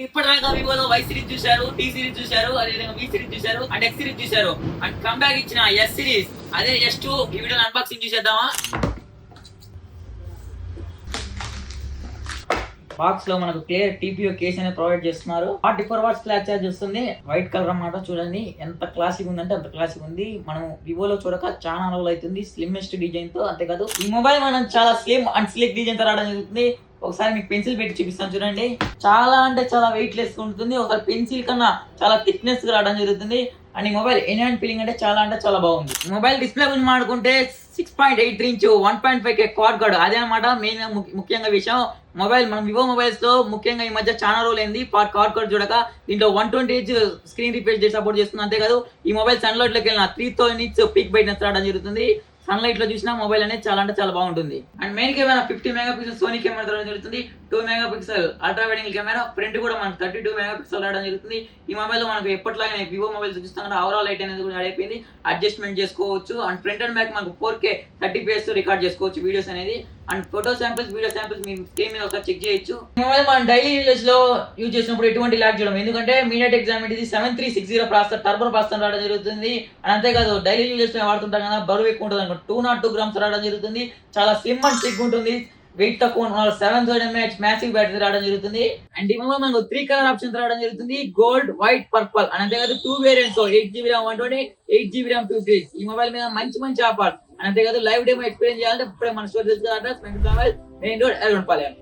ఇప్పటిదాకా వివోలో why series చూశారు, T series చూశారు, అదేవిధంగా వి సిరీస్ చూశారు అండ్ ఎక్స్ సిరీస్ చూశారు అండ్ కంబ్యాక్ ఇచ్చిన ఎస్ సిరీస్ అదే S2 ఈ వీడియో అన్బాక్సింగ్ చూసేద్దామా. బాక్స్ లో మనకు క్లియర్ TPO కేస్ అనేది ప్రొవైడ్ చేస్తున్నారు. 44 వాట్స్ ఫ్లాష్ ఛార్జ్ వస్తుంది. వైట్ కలర్ అన్నమాట. చూడండి ఎంత క్లాసిక్ ఉందంటే అంత క్లాసిక్ ఉంది. మనం వివోలో చూడక చాలా రోజులు అవుతుంది. స్లిమ్మెస్ట్ డిజైన్ తో. అంతేకాదు ఈ మొబైల్ మనం చాలా స్లిమ్ అండ్ స్లిక్ డిజైన్ తో రావడం జరుగుతుంది. ఒకసారి మీకు పెన్సిల్ పెట్టి చూపిస్తాను చూడండి. చాలా అంటే చాలా వెయిట్ లెస్ ఉంటుంది. ఒకసారి పెన్సిల్ కన్నా చాలా థిక్నెస్ గా రావడం జరుగుతుంది. అండ్ ఈ మొబైల్ ఎన్ హ్యాండ్ ఫీలింగ్ అంటే చాలా బాగుంది. మొబైల్ డిస్ప్లే గురించి మాట్లాడుకుంటే 6.83 ఇంచ్ 1.5K క్వాడ్ కార్డ్ అదే అనమాట మెయిన్ ముఖ్యంగా విషయం. మొబైల్ మనం వివో మొబైల్స్ లో ముఖ్యంగా ఈ మధ్య చాలా రోజులు అయింది క్వాడ్ కార్డ్ చూడక. దీంట్లో 120Hz స్క్రీన్ రిఫ్రెష్ సపోర్ట్ చేస్తుంది. అంతేకాదు ఈ మొబైల్ సన్ లైట్ లోకి వెళ్ళిన 3000 nits పీక్ బ్రైట్నెస్ రావడం జరుగుతుంది. సన్ లైట్ లో చూసినా మొబైల్ అనేది చాలా బాగుంటుంది. And main camera 50 megapixel Sony camera రావడం జరుగుతుంది. 2 megapixel ultra wide angle camera. Front కూడా మనకు 32 మెగాపిక్సెల్ రావడం జరుగుతుంది. ఈ మొబైల్ లో మనకు ఎప్పటిలాగానే వివో మొబైల్స్ చూస్తాం కదా ఓవరాల్ లైట్ అనేది కూడా అయిపోయింది. అడ్జస్ట్మెంట్ చేసుకోవచ్చు. అండ్ ఫ్రంట్ అండ్ బ్యాక్ మనకు 4K 30fps రికార్డ్ చేసుకోవచ్చు వీడియోస్ అనేది. And photo samples video samples me screen మీద ఒకసారి చెక్ చేయొచ్చు. ఈ మొబైల్ మనం డైలీ యూజెస్ లో యూజ్ చేసినప్పుడు ఎటువంటి ల్యాగ్ చేయడం, ఎందుకంటే MediaTek ఎగ్జామ్ ఇది 7360 ప్రాసెసర్ టర్బో ప్రాసెసర్ రావడం జరుగుతుంది. అండ్ అంతేకాదు డైలీ యూజెస్ లో వాడుతుంటాం కదా బరువు ఎక్కువ ఉంటుంది అనుకో 202 grams రావడం జరుగుతుంది. చాలా స్లిమ్ అండ్ స్లిక్ ఉంటుంది. వెయిట్ తక్కువ 7000 mAh మ్యాసివ్ బ్యాటరీ రావడం జరుగుతుంది. అండ్ ఈ మొబైల్ మనకు 3 కలర్ ఆప్షన్స్ రావడం జరుగుతుంది. Gold, white, purple. అండ్ అంతేకాదు 2 variants 8GB RAM 120, 8GB RAM 250. ఈ మొబైల్ మీద మంచి ఆఫర్. అండ్ అంతేకాదు లైవ్ డెమో ఎక్స్పీరియన్స్ చేయాలంటే ఇప్పుడే మన store address main road Yerragondapalem.